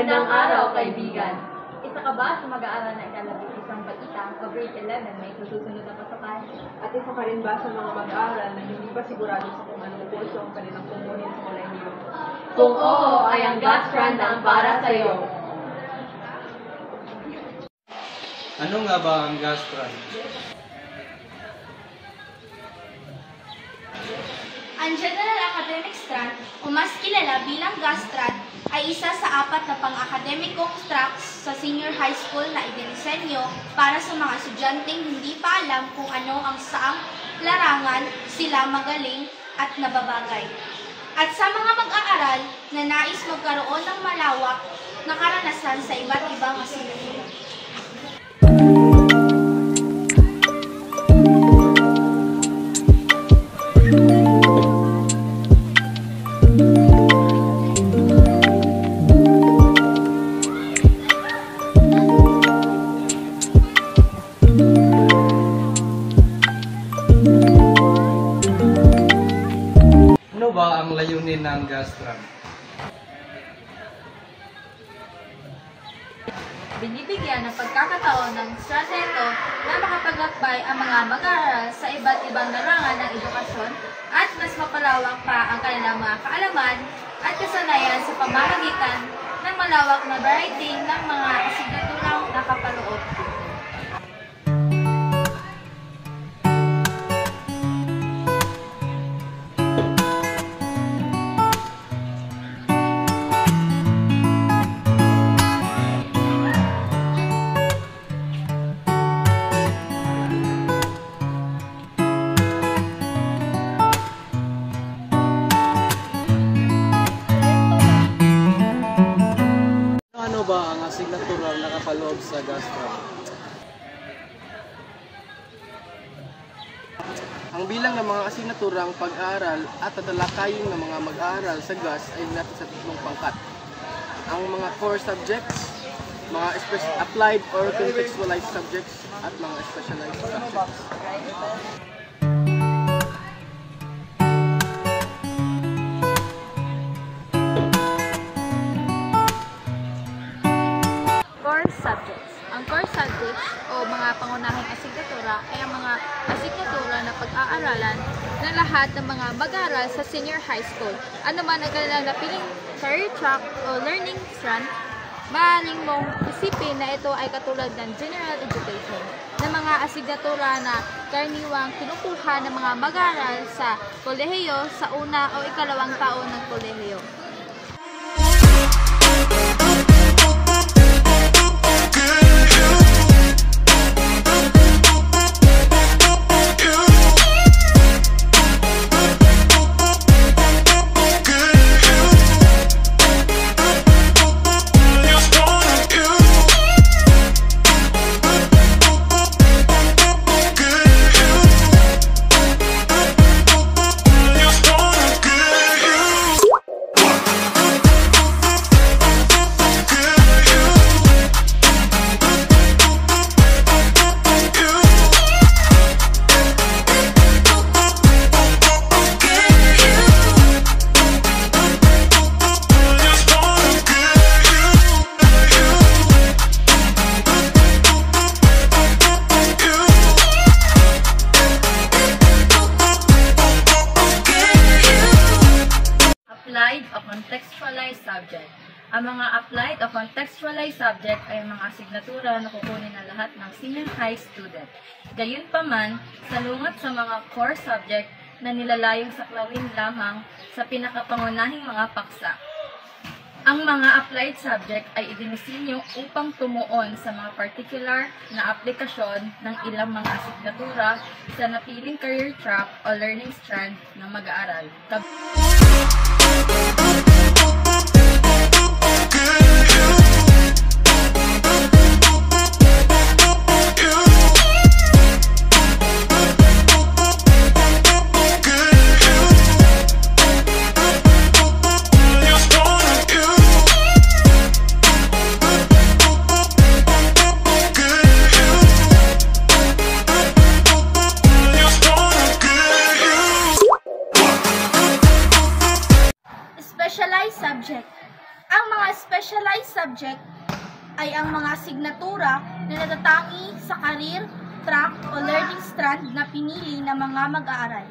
Magandang araw, kaibigan. Isa ka ba sa mag-aaral na isang baitang o grade 11 may susunod na pasukan? At isa ka rin ba sa mga mag-aaral na hindi pa sigurado sa kung anong kurso ang kanilang kukunin sa kolehiyo? Kung oo, ay ang Gastran ang para sa iyo. Ano nga ba ang Gastran? Ang General Academic Strand, o mas kilala bilang Gastran, ay isa sa 4 na pang-akademikong tracks sa senior high school na idinisenyo para sa mga estudyanteng hindi pa alam kung ano ang saang larangan sila magaling at nababagay. At sa mga mag-aaral na nais magkaroon ng malawak na karanasan sa iba't ibang asignatura. Ano ba ang layunin ng Gastran? Binibigyan ng pagkakataon ng strateto na makapaglakbay ang mga mag-aaral sa iba't ibang larangan ng edukasyon at mas mapalawak pa ang kanilang mga kaalaman at kasanayan sa pamamagitan ng malawak na variety ng mga asignaturang nakapaloob. Ano ba ang asignaturang nakapaloob sa Gastran? Ang bilang ng mga asignaturang pag-aaral at tatalakayin ng mga mag-aaral sa GAS ay nasa sa 3 pangkat. Ang mga core subjects, mga applied or contextualized subjects, at mga specialized subjects. Core subjects. Ang core subjects o mga pangunahing asignatura ay ang mga asignatura na pag-aaralan ng lahat ng mga mag-aaral sa senior high school. Ano man ang kanilang napiling career track o learning strand, maaaring mong isipin na ito ay katulad ng general education na mga asignatura na karaniwang kinukuha ng mga mag-aaral sa kolehiyo sa una o ikalawang taon ng kolehiyo. Applied o contextualized subject. Ang mga applied o contextualized subject ay mga asignatura na kukunin ng lahat ng senior high student. Gayunpaman, salungat sa mga core subject na nilalayong saklawin lamang sa pinakapangunahing mga paksa. Ang mga applied subject ay idinisenyo upang tumuon sa mga particular na aplikasyon ng ilang mga asignatura sa napiling career track o learning strand ng mag-aaral. Specialized subject. Ang mga specialized subject ay ang mga asignatura na natatangi sa career, track o learning strand na pinili ng mga mag-aaral.